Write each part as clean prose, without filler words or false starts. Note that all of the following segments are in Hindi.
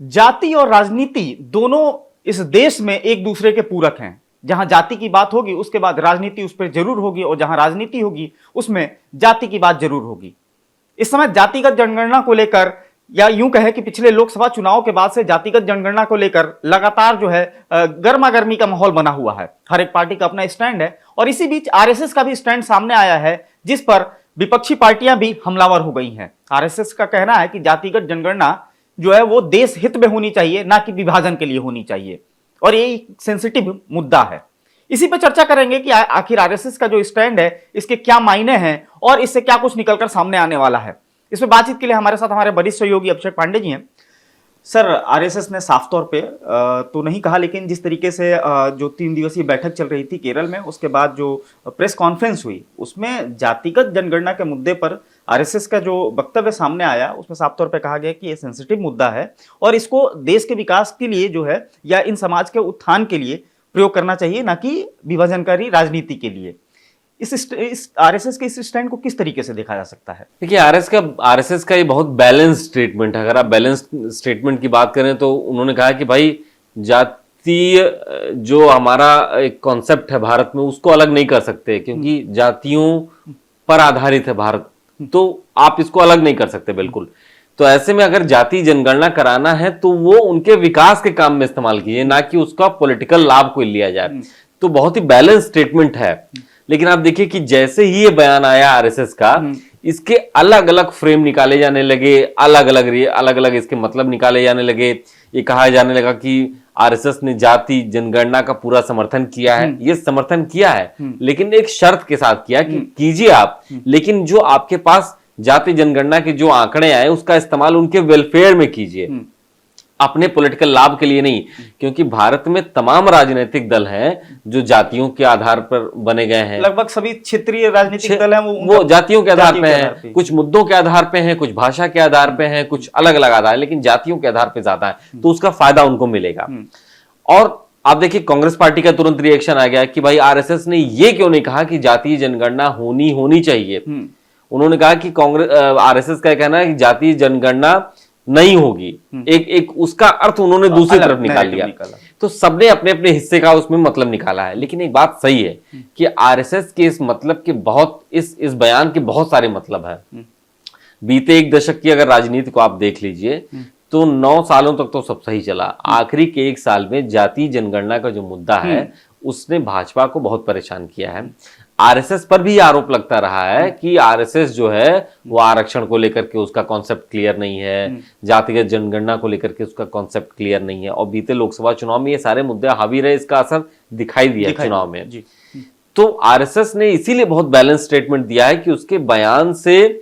जाति और राजनीति दोनों इस देश में एक दूसरे के पूरक हैं। जहां जाति की बात होगी उसके बाद राजनीति उस पर जरूर होगी, और जहां राजनीति होगी उसमें जाति की बात जरूर होगी। इस समय जातिगत जनगणना को लेकर, या यूं कहें कि पिछले लोकसभा चुनाव के बाद से जातिगत जनगणना को लेकर लगातार जो है गर्मा गर्मी का माहौल बना हुआ है। हर एक पार्टी का अपना स्टैंड है, और इसी बीच आरएसएस का भी स्टैंड सामने आया है, जिस पर विपक्षी पार्टियां भी हमलावर हो गई हैं। आरएसएस का कहना है कि जातिगत जनगणना जो है वो देश हित में होनी चाहिए, ना कि विभाजन के लिए होनी चाहिए, और ये एक सेंसिटिव मुद्दा है। इसी पर चर्चा करेंगे कि आखिर आरएसएस का जो स्टैंड है इसके क्या मायने हैं और इससे क्या कुछ निकलकर सामने आने वाला है। इसमें बातचीत के लिए हमारे साथ हमारे वरिष्ठ सहयोगी अभिषेक पांडे जी हैं। सर, आरएसएस ने साफ तौर पे तो नहीं कहा, लेकिन जिस तरीके से जो 3 दिवसीय बैठक चल रही थी केरल में, उसके बाद जो प्रेस कॉन्फ्रेंस हुई उसमें जातिगत जनगणना के मुद्दे पर आरएसएस का जो वक्तव्य सामने आया उसमें साफ तौर पे कहा गया कि ये सेंसिटिव मुद्दा है और इसको देश के विकास के लिए जो है, या इन समाज के उत्थान के लिए प्रयोग करना चाहिए, ना कि विभाजनकारी राजनीति के लिए। इस आरएसएस के इस स्टैंड को किस तरीके से देखा जा सकता है? देखिए, आरएसएस का ये बहुत बैलेंस स्टेटमेंट है। अगर आप बैलेंस स्टेटमेंट की बात करें तो उन्होंने कहा कि भाई जातीय जो हमारा एक कॉन्सेप्ट है भारत में उसको अलग नहीं कर सकते, क्योंकि जातियों पर आधारित है भारत, तो आप इसको अलग नहीं कर सकते बिल्कुल। तो ऐसे में अगर जाति जनगणना कराना है तो वो उनके विकास के काम में इस्तेमाल कीजिए, ना कि उसका पॉलिटिकल लाभ कोई लिया जाए। तो बहुत ही बैलेंस स्टेटमेंट है। लेकिन आप देखिए कि जैसे ही ये बयान आया आरएसएस का, इसके अलग अलग फ्रेम निकाले जाने लगे, अलग अलग इसके मतलब निकाले जाने लगे। ये कहा जाने लगा कि आरएसएस ने जाति जनगणना का पूरा समर्थन किया है। ये समर्थन किया है, लेकिन एक शर्त के साथ किया कि कीजिए आप, लेकिन जो आपके पास जाति जनगणना के जो आंकड़े आए उसका इस्तेमाल उनके वेलफेयर में कीजिए, अपने पॉलिटिकल लाभ के लिए नहीं। क्योंकि भारत में तमाम राजनीतिक दल हैं जो जातियों के आधार पर बने गए हैं। लगभग सभी क्षेत्रीय राजनीतिक दल हैं वो जातियों के आधार पे हैं, कुछ मुद्दों के आधार पे हैं, कुछ भाषा के आधार पे हैं, कुछ अलग अलग आधार, लेकिन जातियों के आधार पे ज्यादा है, तो उसका फायदा उनको मिलेगा। और आप देखिए, कांग्रेस पार्टी का तुरंत रिएक्शन आ गया कि भाई आरएसएस ने ये क्यों नहीं कहा कि जातीय जनगणना होनी चाहिए। उन्होंने कहा कि कांग्रेस आरएसएस का कहना है कि जातीय जनगणना नहीं होगी। एक उसका अर्थ उन्होंने दूसरी तरफ निकाल लिया। तो सबने अपने अपने हिस्से का उसमें मतलब निकाला है। लेकिन एक बात सही है कि आरएसएस के इस मतलब के इस बयान के बहुत सारे मतलब है। बीते एक दशक की अगर राजनीति को आप देख लीजिए तो 9 सालों तक तो सब सही चला। आखिरी के 1 साल में जातीय जनगणना का जो मुद्दा है उसने भाजपा को बहुत परेशान किया है। आरएसएस पर भी आरोप लगता रहा है कि आरएसएस जो है वो आरक्षण को लेकर के उसका कॉन्सेप्ट क्लियर नहीं है, जातिगत जनगणना को लेकर के उसका कॉन्सेप्ट क्लियर नहीं है। और बीते लोकसभा चुनाव में ये सारे मुद्दे हावी रहे, इसका असर दिखाई दिया चुनाव में। तो आरएसएस ने इसीलिए बहुत बैलेंस स्टेटमेंट दिया है कि उसके बयान से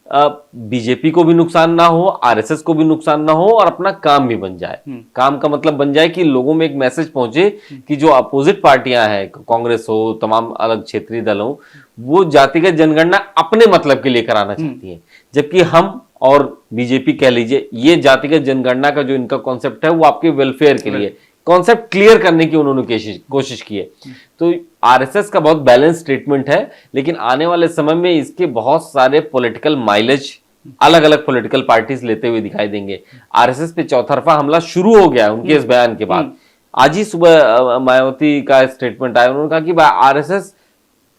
बीजेपी को भी नुकसान ना हो, आरएसएस को भी नुकसान ना हो, और अपना काम भी बन जाए। काम का मतलब बन जाए कि लोगों में एक मैसेज पहुंचे कि जो अपोजिट पार्टियां हैं, कांग्रेस हो, तमाम अलग क्षेत्रीय दल हो, वो जातिगत जनगणना अपने मतलब के लिए कराना चाहती है, जबकि हम और बीजेपी कह लीजिए ये जातिगत जनगणना का जो इनका कॉन्सेप्ट है वो आपके वेलफेयर के लिए, कॉन्सेप्ट क्लियर करने की उन्होंने कोशिश की है। तो आरएसएस का बहुत बैलेंस स्टेटमेंट है, लेकिन आने वाले समय में इसके बहुत सारे पॉलिटिकल माइलेज अलग अलग पॉलिटिकल पार्टीज लेते हुए दिखाई देंगे। आरएसएस पे चौतरफा हमला शुरू हो गया उनके इस बयान के बाद। आज ही सुबह मायावती का स्टेटमेंट आया, उन्होंने कहा कि आरएसएस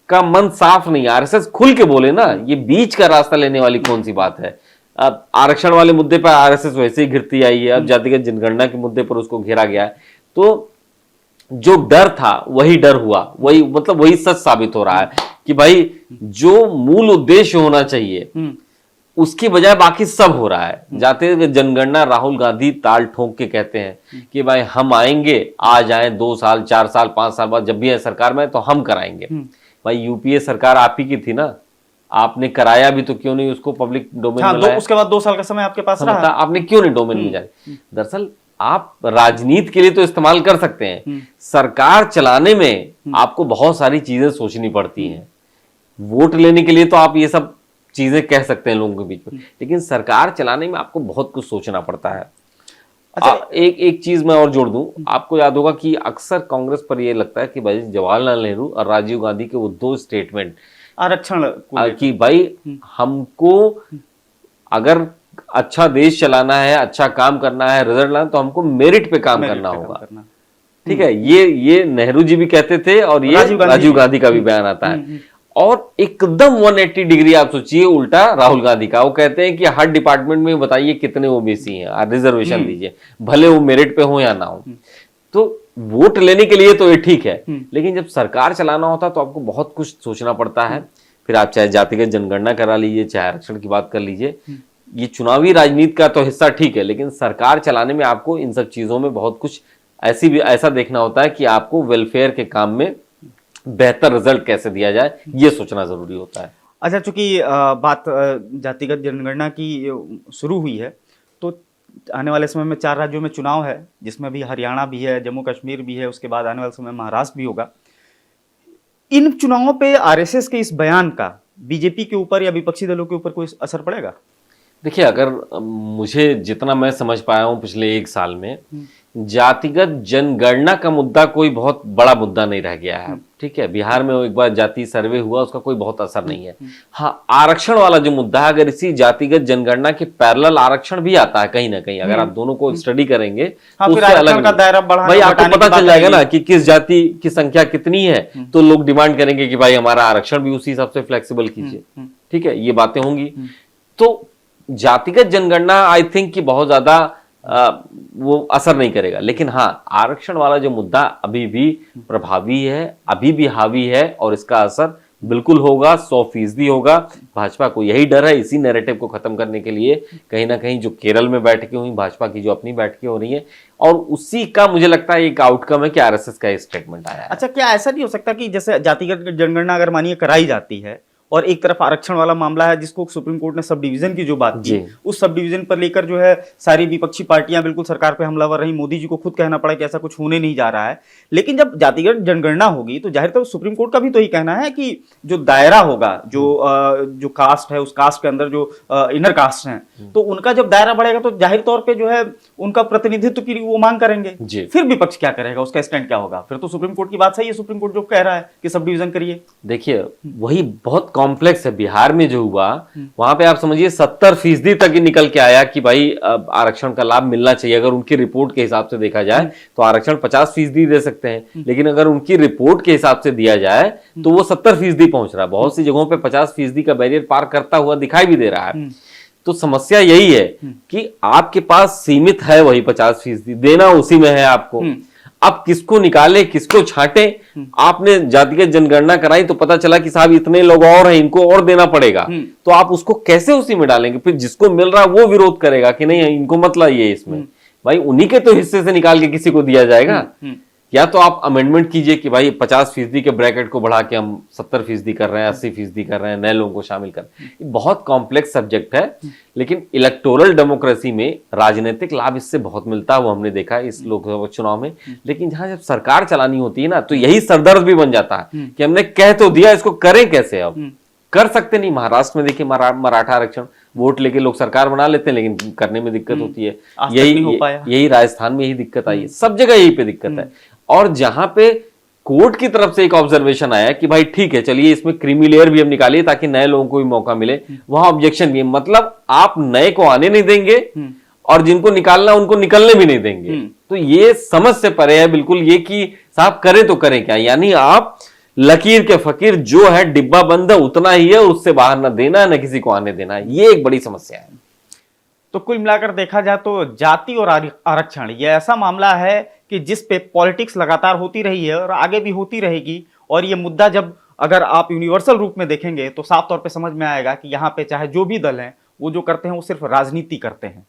का मन साफ नहीं। आरएसएस खुल के बोले ना, ये बीच का रास्ता लेने वाली कौन सी बात है। अब आरक्षण वाले मुद्दे पर आरएसएस वैसे ही घिरती आई है, अब जातिगत जनगणना के मुद्दे पर उसको घेरा गया है। तो जो डर था वही डर हुआ, वही सच साबित हो रहा है कि भाई जो मूल उद्देश्य होना चाहिए उसकी बजाय बाकी सब हो रहा है। जातिगत जनगणना राहुल गांधी ताल ठोक के कहते हैं कि भाई हम आएंगे, आ जाएं 2 साल 4 साल 5 साल बाद जब भी है सरकार में तो हम कराएंगे। भाई यूपीए सरकार आप ही की थी ना, आपने कराया भी तो क्यों नहीं उसको पब्लिक डोमेन में लाया? उसके बाद 2 साल का समय आपके पास रहा, आपने क्यों नहीं डोमेन में जाए? दरअसल आप राजनीति के लिए तो इस्तेमाल कर सकते हैं, सरकार चलाने में आपको बहुत सारी चीजें सोचनी पड़ती हैं। वोट लेने के लिए तो आप ये सब चीजें कह सकते हैं लोगों के बीच में, लेकिन सरकार चलाने में आपको बहुत कुछ सोचना पड़ता है। अच्छा, एक चीज मैं और जोड़ दूं, आपको याद होगा कि अक्सर कांग्रेस पर यह लगता है कि भाई जवाहरलाल नेहरू और राजीव गांधी के वो 2 स्टेटमेंट आरक्षण कि भाई हमको अगर अच्छा देश चलाना है, अच्छा काम करना है, रिजल्ट लाना, तो हमको मेरिट पे काम करना होगा। ठीक है, ये नेहरू जी भी कहते थे और ये राजीव गांधी का भी बयान आता है। और एकदम 180 डिग्री आप सोचिए उल्टा राहुल गांधी का। वो कहते हैं कि हर डिपार्टमेंट में बताइए कितने ओबीसी हैं, रिजर्वेशन दीजिए, भले वो मेरिट पे हो या ना हो। तो वोट लेने के लिए तो ये ठीक है, लेकिन जब सरकार चलाना होता है तो आपको बहुत कुछ सोचना पड़ता है। फिर आप चाहे जातिगत जनगणना करा लीजिए, चाहे आरक्षण की बात कर लीजिए, ये चुनावी राजनीति का तो हिस्सा ठीक है, लेकिन सरकार चलाने में आपको इन सब चीजों में बहुत कुछ ऐसा देखना होता है कि आपको वेलफेयर के काम में बेहतर रिजल्ट कैसे दिया जाए, ये सोचना जरूरी होता है। अच्छा, चूंकि बात जातिगत जनगणना की शुरू हुई है, तो आने वाले समय में 4 राज्यों में चुनाव है, जिसमें भी हरियाणा भी है, जम्मू कश्मीर भी है, उसके बाद आने वाले समय में महाराष्ट्र भी होगा। इन चुनावों पे आरएसएस के इस बयान का बीजेपी के ऊपर या विपक्षी दलों के ऊपर कोई असर पड़ेगा? देखिए, अगर मुझे जितना मैं समझ पाया हूं पिछले 1 साल में, जातिगत जनगणना का मुद्दा कोई बहुत बड़ा मुद्दा नहीं रह गया है। ठीक है, बिहार में एक बार जाति सर्वे हुआ, उसका कोई बहुत असर नहीं है। हाँ, आरक्षण वाला जो मुद्दा है, अगर इसी जातिगत जनगणना के पैरेलल आरक्षण भी आता है कहीं ना कहीं, अगर आप दोनों को स्टडी करेंगे तो उससे अलग भाई आपको पता चल जाएगा ना कि किस जाति की संख्या कितनी है, तो लोग डिमांड करेंगे कि भाई हमारा आरक्षण भी उसी हिसाब से फ्लेक्सिबल कीजिए। ठीक है, ये बातें होंगी। तो जातिगत जनगणना आई थिंक कि बहुत ज्यादा वो असर नहीं करेगा, लेकिन हाँ, आरक्षण वाला जो मुद्दा अभी भी प्रभावी है, अभी भी हावी है, और इसका असर बिल्कुल होगा, 100% होगा। भाजपा को यही डर है, इसी नैरेटिव को खत्म करने के लिए कहीं ना कहीं जो केरल में बैठकें हुई, भाजपा की जो अपनी बैठकें हो रही है, और उसी का मुझे लगता है एक आउटकम है कि आरएसएस का स्टेटमेंट आया है। अच्छा, क्या ऐसा नहीं हो सकता कि जैसे जातिगत जनगणना अगर मानिए कराई जाती है, और एक तरफ आरक्षण वाला मामला है जिसको सुप्रीम कोर्ट ने सब डिवीजन की जो बात की, उस सब डिवीजन पर लेकर जो है सारी विपक्षी पार्टियां बिल्कुल सरकार पे हमलावर रही, मोदी जी को खुद कहना पड़ा कि ऐसा कुछ होने नहीं जा रहा है। लेकिन जब जातिगत जनगणना होगी तो जाहिर तौर पर सुप्रीम कोर्ट का भी तो यही कहना है कि जो दायरा होगा, जो कास्ट है, उस कास्ट के अंदर जो इनर कास्ट है, तो उनका जब दायरा बढ़ेगा तो जाहिर तौर पर जो है उनका प्रतिनिधित्व की वो मांग करेंगे। फिर विपक्ष क्या करेगा, उसका स्टैंड क्या होगा? फिर तो सुप्रीम कोर्ट की बात सही है, सुप्रीम कोर्ट जो कह रहा है कि सब डिवीजन करिए। देखिए, वही बहुत कॉम्प्लेक्स है। बिहार में जो हुआ, वहां पे आप समझिए 70% तक ही निकल के आया कि भाई आरक्षण का लाभ मिलना चाहिए। अगर उनकी रिपोर्ट के हिसाब से देखा जाए तो आरक्षण 50% दे सकते हैं, लेकिन अगर उनकी रिपोर्ट के हिसाब से दिया जाए तो वो 70% पहुंच रहा है। बहुत सी जगहों पे 50% का बैरियर पार करता हुआ दिखाई भी दे रहा है। तो समस्या यही है कि आपके पास सीमित है वही 50%, देना उसी में है आपको। अब किसको निकाले, किसको छांटे? आपने जातिगत जनगणना कराई तो पता चला कि साहब इतने लोग और हैं, इनको और देना पड़ेगा, तो आप उसको कैसे उसी में डालेंगे? फिर जिसको मिल रहा है वो विरोध करेगा कि नहीं, इनको मत लाइए इसमें। भाई उन्हीं के तो हिस्से से निकाल के किसी को दिया जाएगा। या तो आप अमेंडमेंट कीजिए कि भाई 50% के ब्रैकेट को बढ़ा के हम 70% कर रहे हैं, 80% कर रहे हैं, नए लोगों को शामिल कर रहे हैं। ये बहुत कॉम्प्लेक्स सब्जेक्ट है, लेकिन इलेक्टोरल डेमोक्रेसी में राजनीतिक लाभ इससे बहुत मिलता है, वो हमने देखा है इस लोकसभा चुनाव में। लेकिन जहां जब सरकार चलानी होती है ना, तो यही सरदर्द भी बन जाता है कि हमने कह तो दिया, इसको करें कैसे? अब कर सकते नहीं। महाराष्ट्र में देखिए, मराठा आरक्षण वोट लेके लोग सरकार बना लेते हैं, लेकिन करने में दिक्कत होती है। यही राजस्थान में यही दिक्कत आई है, सब जगह यही पे दिक्कत है। और जहां पे कोर्ट की तरफ से एक ऑब्जर्वेशन आया कि भाई ठीक है, चलिए इसमें क्रीमी लेयर भी हम निकालिए ताकि नए लोगों को भी मौका मिले, वहां ऑब्जेक्शन भी है। मतलब आप नए को आने नहीं देंगे और जिनको निकालना उनको निकलने भी नहीं देंगे। तो ये समझ से परे है बिल्कुल ये कि साहब करें तो करें क्या? यानी आप लकीर के फकीर, जो है डिब्बा बंद है उतना ही है, उससे बाहर ना देना है, ना किसी को आने देना है। ये एक बड़ी समस्या है। तो कुल मिलाकर देखा जाए तो जाति और आरक्षण ये ऐसा मामला है कि जिस पे पॉलिटिक्स लगातार होती रही है और आगे भी होती रहेगी। और ये मुद्दा जब अगर आप यूनिवर्सल रूप में देखेंगे तो साफ तौर पे समझ में आएगा कि यहाँ पे चाहे जो भी दल हैं वो जो करते हैं वो सिर्फ राजनीति करते हैं।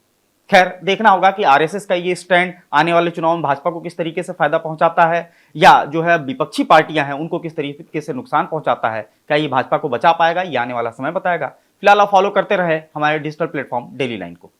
खैर, देखना होगा कि आरएसएस का ये स्टैंड आने वाले चुनाव में भाजपा को किस तरीके से फायदा पहुंचाता है, या जो है विपक्षी पार्टियां हैं उनको किस तरीके से नुकसान पहुंचाता है। क्या ये भाजपा को बचा पाएगा, ये आने वाला समय बताएगा। फिलहाल आप फॉलो करते रहे हमारे डिजिटल प्लेटफॉर्म डेली लाइन को।